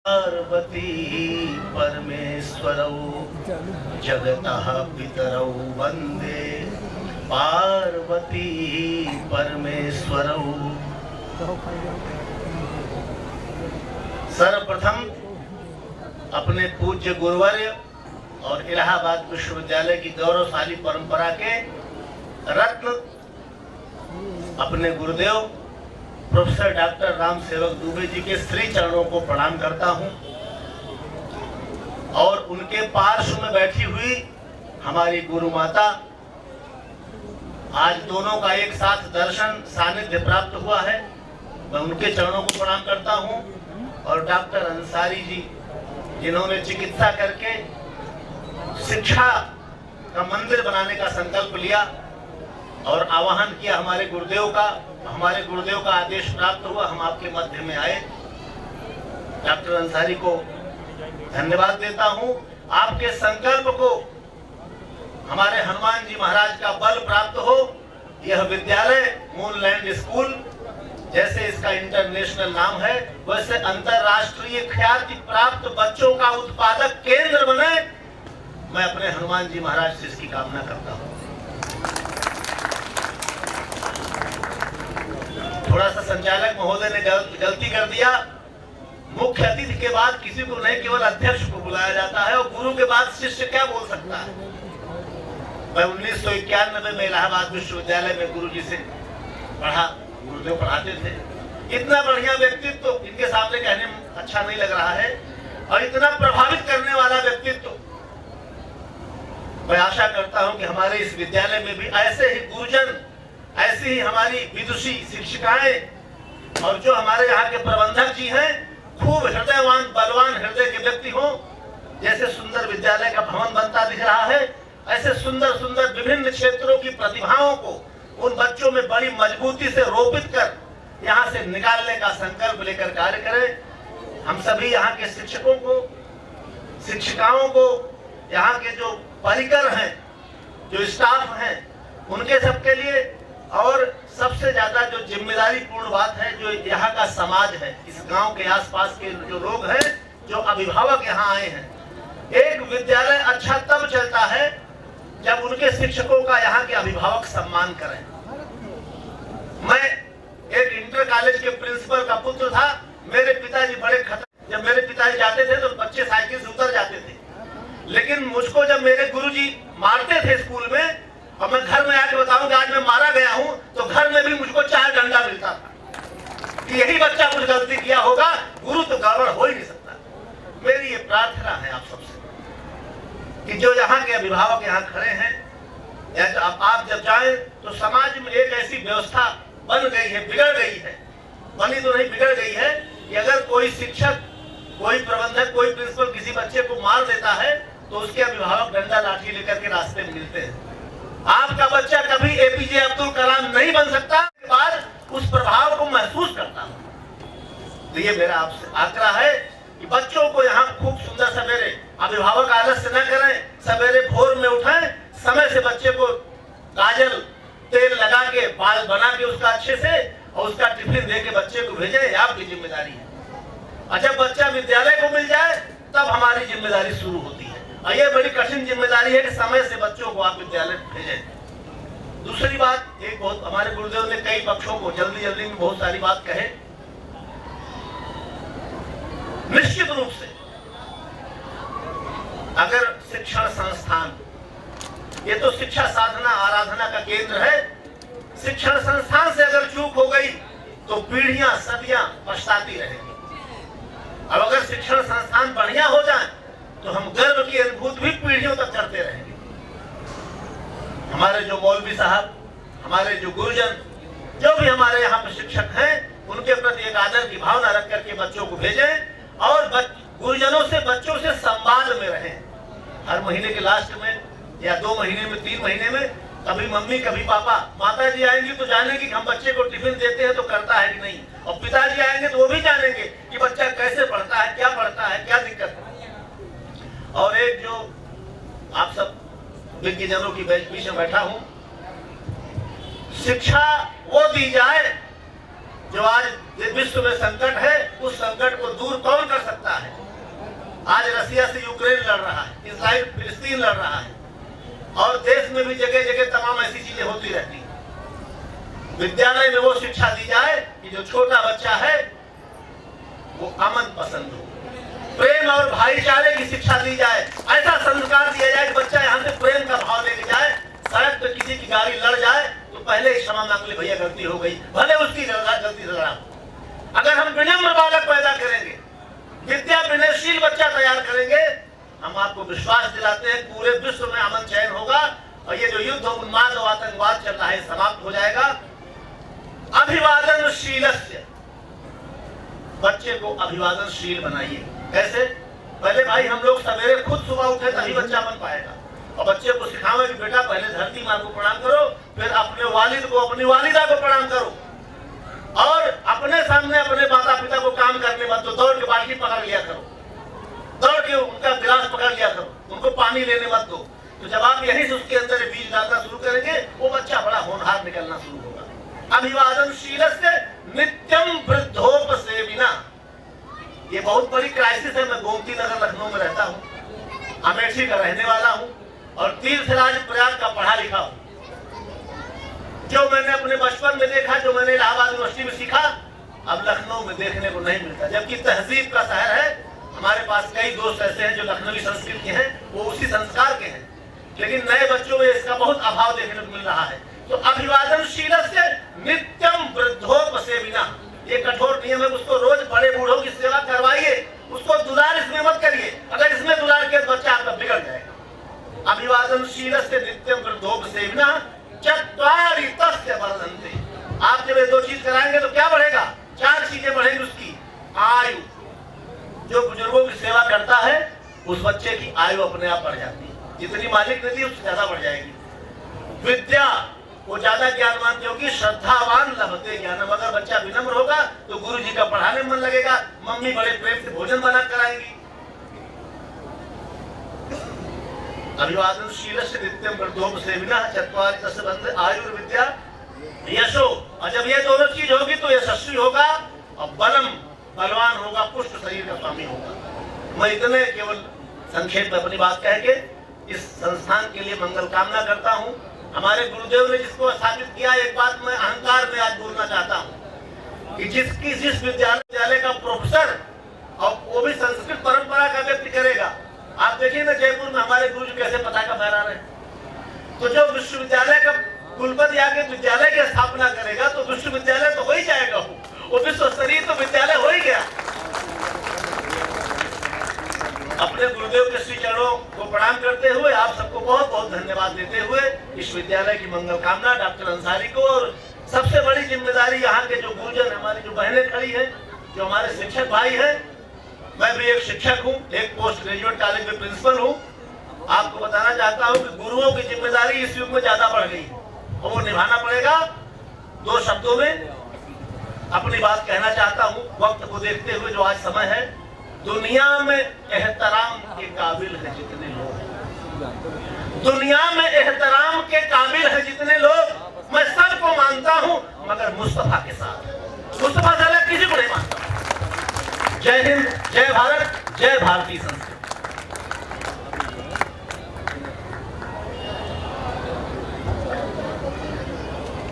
पार्वती परमेश्वरौ जगतः पितरौ वंदे पार्वती परमेश्वरौ। सर्वप्रथम अपने पूज्य गुरुवर्य और इलाहाबाद विश्वविद्यालय की गौरवशाली परंपरा के रत्न अपने गुरुदेव प्रोफेसर डॉक्टर राम सेवक दुबे जी के श्री चरणों को प्रणाम करता हूं और उनके पार्श्व में बैठी हुई हमारी गुरु माता, आज दोनों का एक साथ दर्शन सानिध्य प्राप्त हुआ है, मैं उनके चरणों को प्रणाम करता हूं। और डॉक्टर अंसारी जी जिन्होंने चिकित्सा करके शिक्षा का मंदिर बनाने का संकल्प लिया और आह्वान किया हमारे गुरुदेव का आदेश प्राप्त हुआ, हम आपके मध्य में आए। डॉक्टर अंसारी को धन्यवाद देता हूं। आपके संकल्प को हमारे हनुमान जी महाराज का बल प्राप्त हो। यह विद्यालय मूनलैंड स्कूल, जैसे इसका इंटरनेशनल नाम है, वैसे अंतरराष्ट्रीय ख्याति प्राप्त बच्चों का उत्पादक केंद्र बने। मैं अपने हनुमान जी महाराज से इसकी कामना करता हूं। थोड़ा सा संचालक महोदय ने गलती कर दिया। मुख्य अतिथि के बाद किसी को नहीं, केवल अध्यक्ष को बुलाया जाता है, और गुरु के बाद शिष्य क्या बोल सकता है। मैं 1991 में इलाहाबाद विश्वविद्यालय में गुरु जी से पढ़ा, गुरुदेव पढ़ाते थे। इतना बढ़िया व्यक्तित्व तो इनके सामने कहने में अच्छा नहीं लग रहा है, और इतना प्रभावित करने वाला व्यक्तित्व। मैं आशा करता हूं कि हमारे इस विद्यालय में भी ऐसे ही गुरुजन, ऐसी ही हमारी विदुषी शिक्षिकाएं और जो हमारे यहाँ के प्रबंधक जी हैं, खूब हृदयवान बलवान हृदय के व्यक्ति हों। जैसे सुंदर विद्यालय का भवन बनता दिख रहा है, ऐसे सुंदर सुंदर विभिन्न क्षेत्रों की प्रतिभाओं को उन बच्चों में बड़ी मजबूती से रोपित कर यहाँ से निकालने का संकल्प लेकर कार्य करें। हम सभी यहाँ के शिक्षकों को, शिक्षिकाओं को, यहाँ के जो परिकर हैं, जो स्टाफ हैं, उनके सबके लिए, और सबसे ज्यादा जो जिम्मेदारी पूर्ण बात है, जो यहाँ का समाज है, इस गांव के आसपास के जो लोग हैं, जो अभिभावक यहाँ आए हैं। एक विद्यालय अच्छा तब चलता है जब उनके शिक्षकों का यहाँ के अभिभावक सम्मान करें। मैं एक इंटर कॉलेज के प्रिंसिपल का पुत्र था। मेरे पिताजी बड़े जब मेरे पिताजी जाते थे तो बच्चे साइकिल से उतर जाते थे, लेकिन मुझको जब मेरे गुरुजी मारते थे स्कूल में, और मैं घर में आके बताऊं कि आज मैं मारा गया हूं, तो घर में भी मुझको 4 डंडा मिलता था कि यही बच्चा कुछ गलती किया होगा, गुरु तो गड़बड़ हो ही नहीं सकता। मेरी ये प्रार्थना है आप सबसे कि जो यहाँ के अभिभावक यहाँ खड़े हैं, या तो आप जब जाएं तो समाज में एक ऐसी व्यवस्था बन गई है, बिगड़ गई है, बनी तो नहीं बिगड़ गई है, कि अगर कोई शिक्षक, कोई प्रबंधक, कोई प्रिंसिपल किसी बच्चे को मार देता है तो उसके अभिभावक डंडा लाठी लेकर के रास्ते में मिलते हैं। आपका बच्चा कभी एपीजे अब्दुल कलाम नहीं बन सकता, बाद उस प्रभाव को महसूस करता हूं। तो ये मेरा आपसे आग्रह है कि बच्चों को यहाँ खूब सुंदर सवेरे, अभिभावक आलस्य न करें, सवेरे भोर में उठें, समय से बच्चे को काजल तेल लगा के, बाल बना के उसका अच्छे से, और उसका टिफिन दे के बच्चे को भेजें। ये आपकी जिम्मेदारी है। और जब बच्चा विद्यालय को मिल जाए तब हमारी जिम्मेदारी शुरू होती है, और ये बड़ी कठिन जिम्मेदारी है कि समय से बच्चों को आप विद्यालय भेजें। दूसरी बात, एक बहुत हमारे गुरुदेव ने कई पक्षों को जल्दी में बहुत सारी बात कहे। निश्चित रूप से अगर शिक्षण संस्थान, ये तो शिक्षा साधना आराधना का केंद्र है, शिक्षण संस्थान से अगर चूक हो गई तो पीढ़ियां सदियां पछताती रहेंगी। अब अगर शिक्षण संस्थान बढ़िया हो जाए तो हम गर्व की अनुभूति भी पीढ़ियों तक करते रहेंगे। हमारे जो मौलवी साहब, हमारे जो गुरुजन, जो भी हमारे यहाँ पे शिक्षक हैं, उनके प्रति एक आदर की भावना रख करके बच्चों को भेजें, और गुरुजनों से, बच्चों से संवाद में रहें। हर महीने के लास्ट में, या 2 महीने में, 3 महीने में, कभी मम्मी कभी पापा, माता जी आएंगी तो जानेंगे कि हम बच्चे को टिफिन देते हैं तो करता है कि नहीं, और पिताजी आएंगे तो वो भी जानेंगे कि बच्चा कैसे पढ़ता है, क्या पढ़ता है, क्या दिक्कत है। और एक जो आप सब विज्ञजनों की बीच में बैठा हूं, शिक्षा वो दी जाए जो आज विश्व में संकट है, उस संकट को दूर कौन कर सकता है? रसिया से यूक्रेन लड़ रहा है, इजराइल फिलिस्तीन लड़ रहा है, और देश में भी जगह जगह तमाम ऐसी चीजें होती रहती हैं। विद्यालय में वो शिक्षा दी जाए कि जो छोटा बच्चा है वो अमन पसंद हो, प्रेम और भाईचारे की शिक्षा दी जाए, ऐसा संस्कार दिया जाए कि बच्चा यहाँ से प्रेम का भाव लेके जाए। सड़क पे किसी की गाड़ी लड़ जाए तो पहले ही क्षमा मांग ले, भैया गलती हो गई, भले उसकी गलती से लड़ा। अगर हम विनम्र बालक पैदा करेंगे, विद्या विनयशील बच्चा तैयार करेंगे, हम आपको विश्वास दिलाते हैं पूरे विश्व में अमन चैन होगा और ये जो युद्ध उन्माद और आतंकवाद चल रहा है समाप्त हो जाएगा। अभिवादनशीलस्य, बच्चे को अभिवादनशील बनाइए। कैसे? पहले भाई हम लोग सवेरे खुद सुबह उठे तभी बच्चा बन पाएगा, और बच्चे को सिखावे कि बेटा पहले धरती माँ को प्रणाम करो, फिर अपने वालिद को अपनी वालिदा को प्रणाम करो, और अपने सामने अपने माता पिता को काम करने मत दो, दौड़ के बाल्टी पकड़ लिया करो, दौड़ के उनका गिलास पकड़ लिया करो, उनको पानी लेने मत दो। तो जब आप यहीं से उसके अंदर बीज डालना शुरू करेंगे, वो बच्चा बड़ा होनहार निकलना शुरू होगा। अभिवादनशीलस्य नित्यम वृद्धोपसेविना, ये बहुत बड़ी क्राइसिस है। मैं गोमती नगर लखनऊ में रहता हूँ, अमेठी का रहने वाला हूँ और तीर्थराज प्रयाग का पढ़ा लिखा हूँ। जो मैंने अपने बचपन में देखा, जो मैंने इलाहाबाद यूनिवर्सिटी में सीखा, अब लखनऊ में देखने को नहीं मिलता। जबकि तहजीब का शहर है, हमारे पास कई दोस्त ऐसे हैं जो लखनवी संस्कृति के हैं, वो उसी संस्कार के हैं, लेकिन नए बच्चों में इसका बहुत अभाव देखने को मिल रहा है। तो अभिवादनशीलस्य नित्यम वृद्धोपसेविना, ये कठोर नियम है। उसको रोज बड़े बूढ़ों की सेवा करवाइए, उसको दुलार इसमें मत करिए। अगर इसमें दुलार किया तो बच्चा आपका बिगड़ जाएगा। अभिवादनशीलस्य नित्यम वृद्धोपसेविना चत्वारि तस्य वर्धन्ते, आप जब ये दो चीज कराएंगे तो क्या बढ़ेगा? 4 चीजें बढ़ेंगी उसकी। आयु, जो बुजुर्गों की सेवा करता है उस बच्चे की आयु अपने आप बढ़ जाती है, जितनी मालिक ने दी उससे ज्यादा बढ़ जाएगी। विद्या, वो ज्यादा ज्ञानवान, क्योंकि श्रद्धावान लभते ज्ञानम। अगर बच्चा विनम्र होगा तो गुरु जी का पढ़ाने में मन लगेगा, मम्मी बड़े प्रेम से भोजन बना कराएंगी। अभिवादनशीलस्य नित्यम वृद्धोपसेविना चत्वारि तस्य वर्धन्ते आयुर्विद्या यशो, और जब ये दोनों चीज होगी तो यशस्वी होगा और बलम, बलवान होगा, पुष्ट शरीर का स्वामी होगा। मैं इतने केवल संक्षेप में अपनी बात कह के इस संस्थान के लिए मंगल कामना करता हूँ। हमारे गुरुदेव ने जिसको स्थापित किया, एक बात मैं अहंकार में आज बोलना चाहता हूँ कि जिस विद्यालय का प्रोफेसर और वो भी संस्कृत परंपरा का व्यक्ति करेगा। आप देखिए ना जयपुर में हमारे गुरु जी कैसे पताका फहरा रहे हैं। तो जो विश्वविद्यालय का कुलपति आके विद्यालय की स्थापना करेगा तो विश्वविद्यालय तो हो ही जाएगा, वो विश्व स्तरीय तो विद्यालय हो ही गया। अपने गुरुदेव के श्री चरणों को प्रणाम करते हुए आप सबको बहुत बहुत धन्यवाद देते हुए इस विद्यालय की मंगल कामना डॉक्टर अंसारी को, और सबसे बड़ी जिम्मेदारी यहाँ के जो गुरुजन, हमारी जो बहनें खड़ी हैं, जो हमारे शिक्षक भाई हैं। मैं भी एक शिक्षक हूँ, एक पोस्ट ग्रेजुएट कॉलेज में प्रिंसिपल हूँ। आपको बताना चाहता हूँ कि गुरुओं की जिम्मेदारी इस युग में ज्यादा बढ़ गई और वो निभाना पड़ेगा। 2 शब्दों में अपनी बात कहना चाहता हूँ, वक्त को देखते हुए जो आज समय है। दुनिया में एहतराम के काबिल है जितने लोग, दुनिया में एहतराम के काबिल है जितने लोग, मैं सबको मानता हूँ मगर मुस्तफा के साथ। मुस्तफा से अलग किसी को नहीं मानता। जय हिंद, जय भारत, जय भारतीय संस्कृति।